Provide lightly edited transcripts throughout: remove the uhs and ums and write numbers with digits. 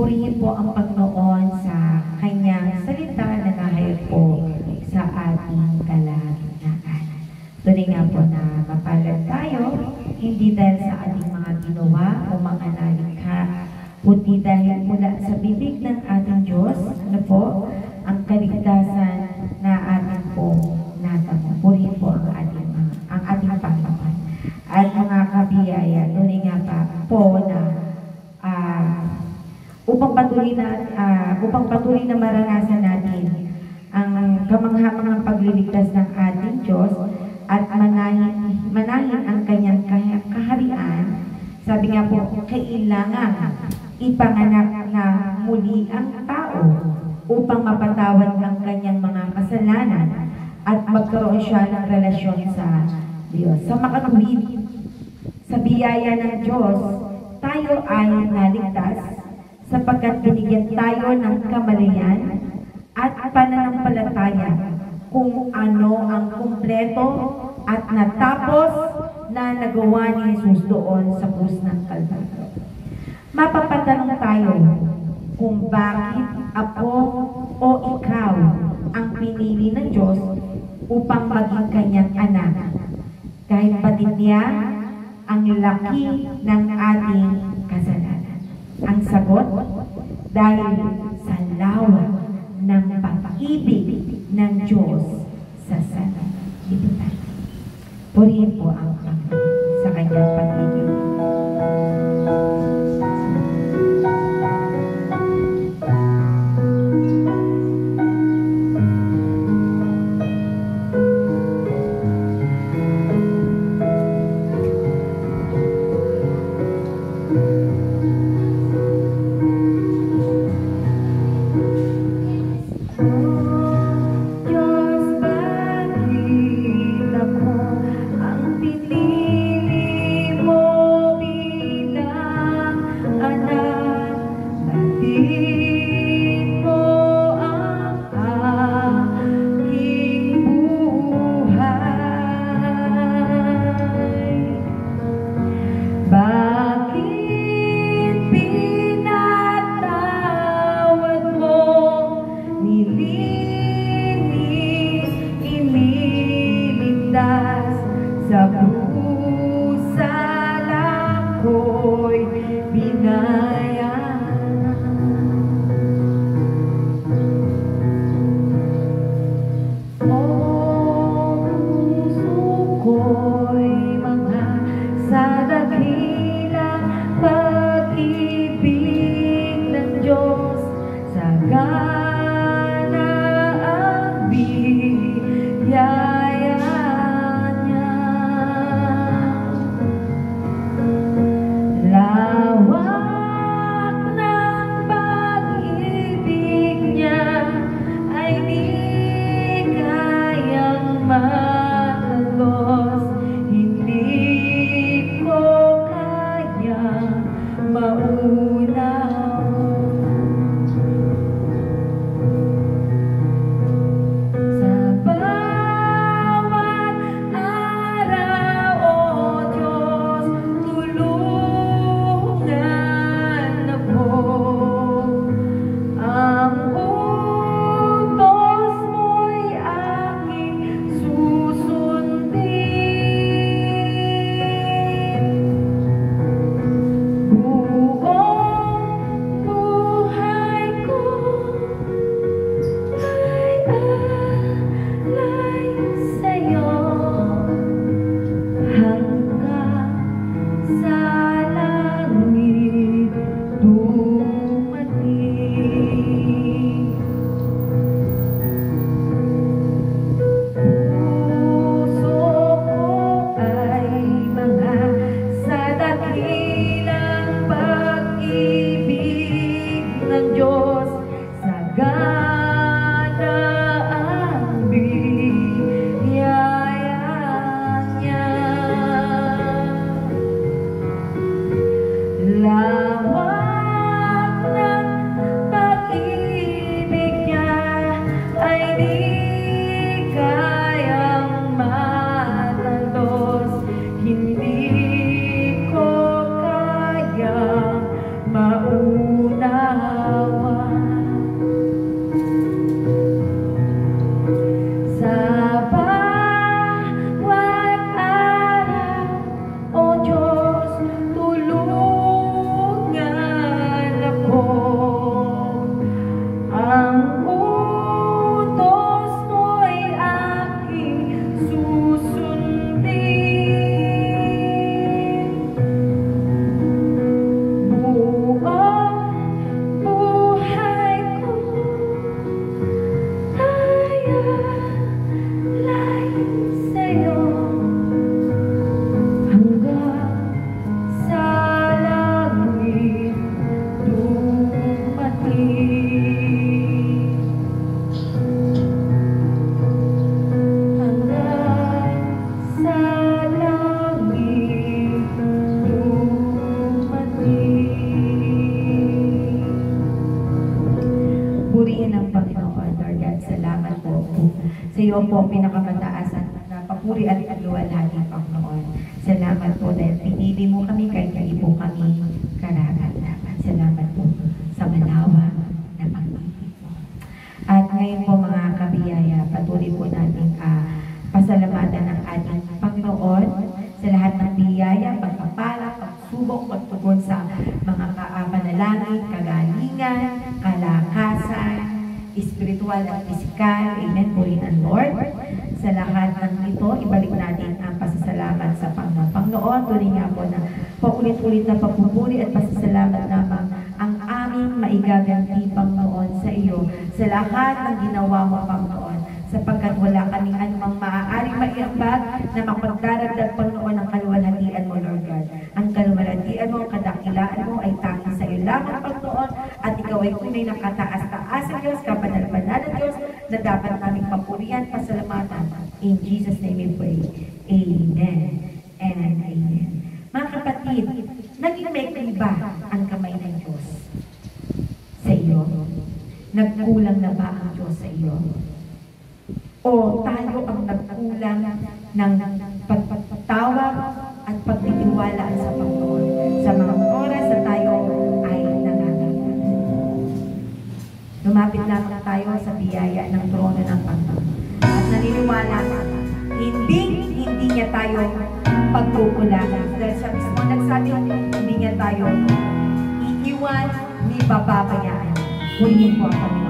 Purihin po ang Panginoon sa kanyang salita na nahayag po sa ating kalagitnaan. Tuloy nga po na mapalad tayo, hindi dahil sa ating mga ginawa o mga nalikha, kundi dahil mula sa bibig ng ating Diyos, ano po, ang kaligtasan na ating po natamo. Purihin po ang ating Panginoon. At mga kabiyaya, tuloy nga pa po na upang patuloy na maranasan natin ang kamangha-manghang pagliligtas ng ating Diyos at manahin ang kanyang kaharian. Sabi nga po, kailangan ipanganak na muli ang tao upang mapatawad ang kanyang mga kasalanan at magkaroon siya ng relasyon sa Diyos. Sa makatuwid, sa biyaya ng Diyos, tayo ay naligtas sapagkat binigyan tayo ng kamalayan at pananampalataya kung ano ang kumpleto at natapos na nagawa ni Jesus doon sa krus ng Kalbaryo. Mapapatanong tayo kung bakit ako o ikaw ang pinili ng Diyos upang maging kanyang anak. Kahit pati niya ang laki ng ating kasalanan. Ang sagot, dahil sa lawa ng pag-ibig ng Diyos sa sanlibutan. Purihin po ang Panginoon sa kanyang pag-ibig. Diyos, bakit ako ang purihin ng Panginoon, Lord God. Salamat po. Sa iyo po, pinakamataas na papuri at pagluwalhati, Panginoon. Salamat po dahil pinili mo kami kahit hindi po kami karapat-dapat. Salamat po sa malawak na pag-ibig mo. At ngayon po mga kabiyaya, patuloy po natin pasalamatan ng ating Panginoon sa lahat ng biyaya, pagpapala, pagsubok, pagtugon sa mga panalangin, kagalingan, kalakasan, espiritual at pisikal. Amen. Purihin ang Lord. Sa lahat ng ito, ibalik natin ang pasasalamat sa Panginoon. Panginoon, tuloy nga po na paulit-ulit na pagpupuri at pasasalamat lamang ang aming maigaganti, Panginoon, sa iyo. Sa lahat ng ginawa mo, Panginoon, sapagkat wala kaming anumang maaaring maiambag na mapagdaragdag, Panginoon, ang kaluwalhatian mo, Lord God. Ang kaluwalhatian mo, ang kadakilaan mo ay tanging sa iyo lamang, Panginoon, at ikaw ay tunay na kataas-taas sa Diyos, kapanal-banal ng Diyos, na dapat naming papurihan, pasalamatan. In Jesus' name we pray. Amen and amen. Mga kapatid, naging may ba ang kamay ng Diyos sa iyo? Nagkulang na ba ang Diyos sa iyo? O tayo ang nagkulang ng pagpatawag at pagtitiwalaan sa Panginoon sa mga oras na tayo ay nangangailangan? Lumapit lamang tayo sa biyaya ng trono ng Panginoon at naniniwala hindi niya tayo pagkukulangan. Dahil sa mismo nagsabi, hindi niya tayo iiwan ni papabayaan. Purihin po ang Panginoon.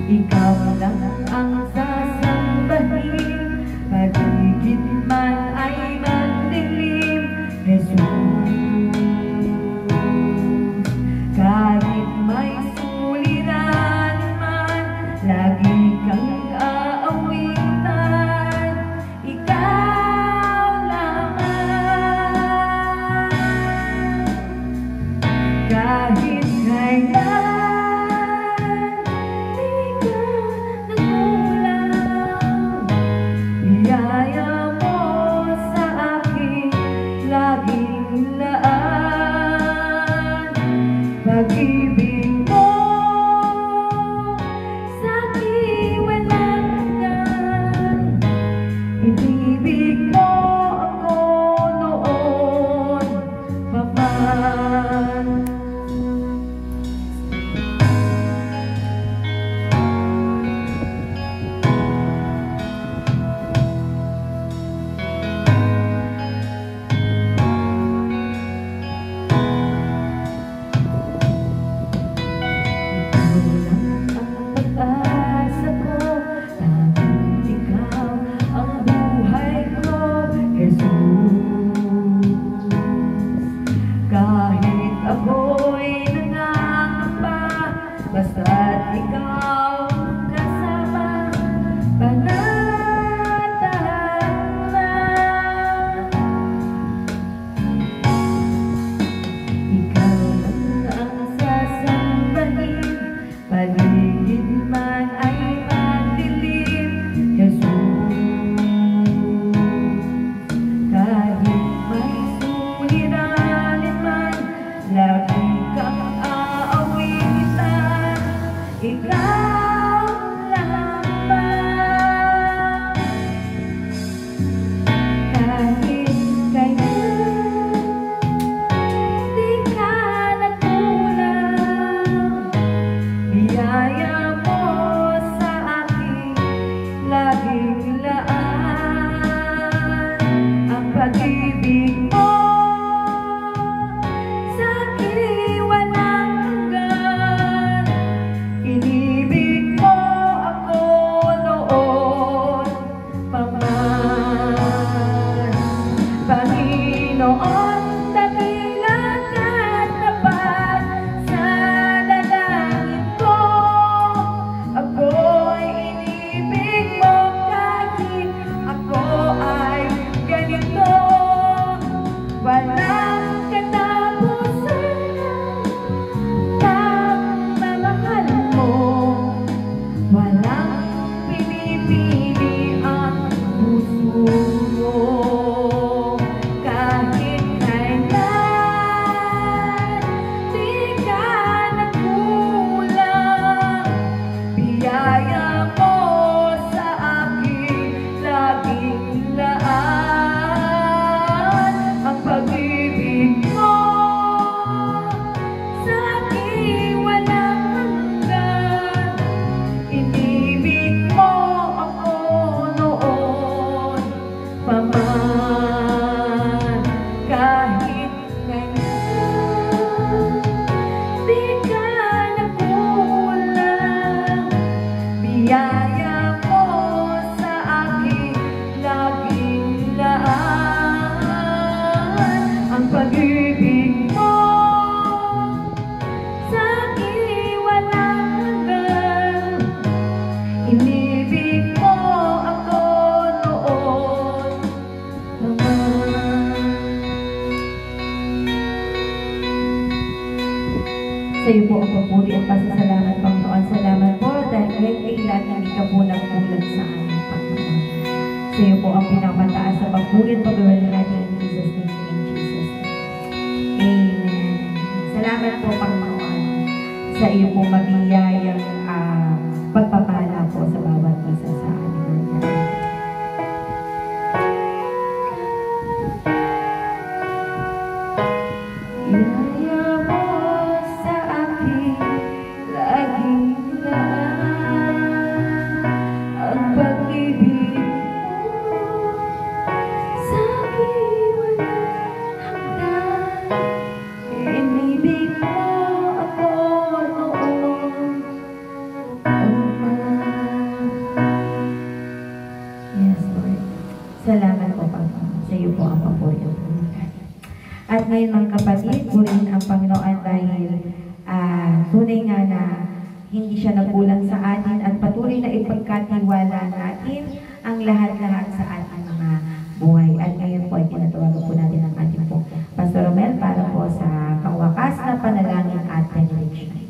Ikaw lamang. biyaya mo sa aking laging laan. Ang pag-ibig mo sa aking walang hanggan. Inibig mo ako noon naman. Sa iyo po ang papuri at pasasalamat, Panginoon. Salamat po dahil kahit kailan hindi ka po nagkulat sa amin, Panginoon. Sa iyo po ang pinamataas sa papuri at pagawala natin in Jesus' name, in Jesus' name. Amen. Salamat po, Panginoon, sa iyo po mabiyayang pagpapala po sa bawat isa sa amin. Biyaya mo sa aking laging laan. Ang pag-ibig mo sa aking walang hanggan. Inibig mo ako noon naman. Yes, Lord. Salamat po, Panginoon. Sa iyo po ang papuri. At ngayon, mga kapatid, purihin ang Panginoon dahil tunay nga na hindi siya nagkulang sa atin at patuloy na ipagkatiwala natin ang lahat-lahat sa ating mga buhay. At ngayon po ay tinatawagan po natin ang ating po Pastor Romel para po sa pangwakas na panalangin at benediction.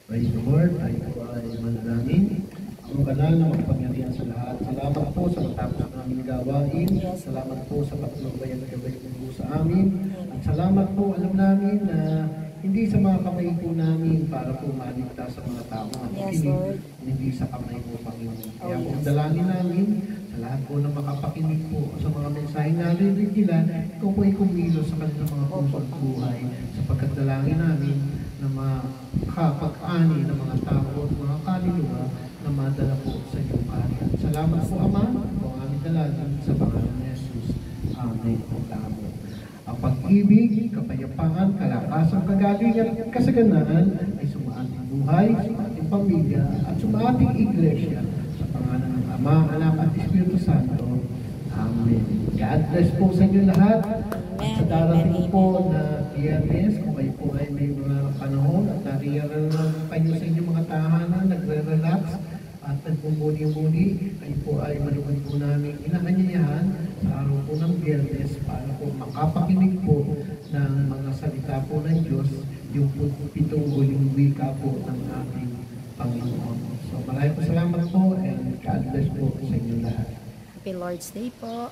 Praise the Lord. Tayo po ay manalangin. Ang banal na magpangyarihan sa lahat. Salamat po sa matapos namin gawain. Salamat po sa patnubayan na gabay po sa amin. At salamat po, alam namin na hindi sa mga kamay po namin para po maligtas sa mga tao na makikinig, hindi sa kamay po, Panginoon. Kaya po, dalangin namin sa lahat po na makapakinig po sa mga mensahe na narinig nila, ikaw po ay kumilos sa kanilang mga puso at buhay, sapagkat dalangin namin na makapag-ani ng mga tao at mga kaluluwa na madala po sa iyong kaharian. Salamat po, Ama, po ang aming dalangin sa pangalan ni Jesus. Amen. Amen. Ang pag-ibig, kapayapaan, kalakasan, kagalingan at kasaganaan ay sumaating buhay, sumating pamilya, at sumaating iglesia sa pangalan ng Ama, Anak at Espiritu Santo. Amen. God bless po sa inyo lahat. At sa darating po na Biyernes, kung kayo po ay may mga panahon at nariyaran lang kayo sa inyong mga tahanan, nagre-relax at nagmumuli-muli, kayo po ay maluwag po namin inaanyayahan sa araw po ng Biyernes para po makapakinig po ng mga salita po ng Diyos, yung pitong huling wika po ng ating Panginoon. So maraming salamat po and God bless po sa inyo lahat. Happy Lord's Day po.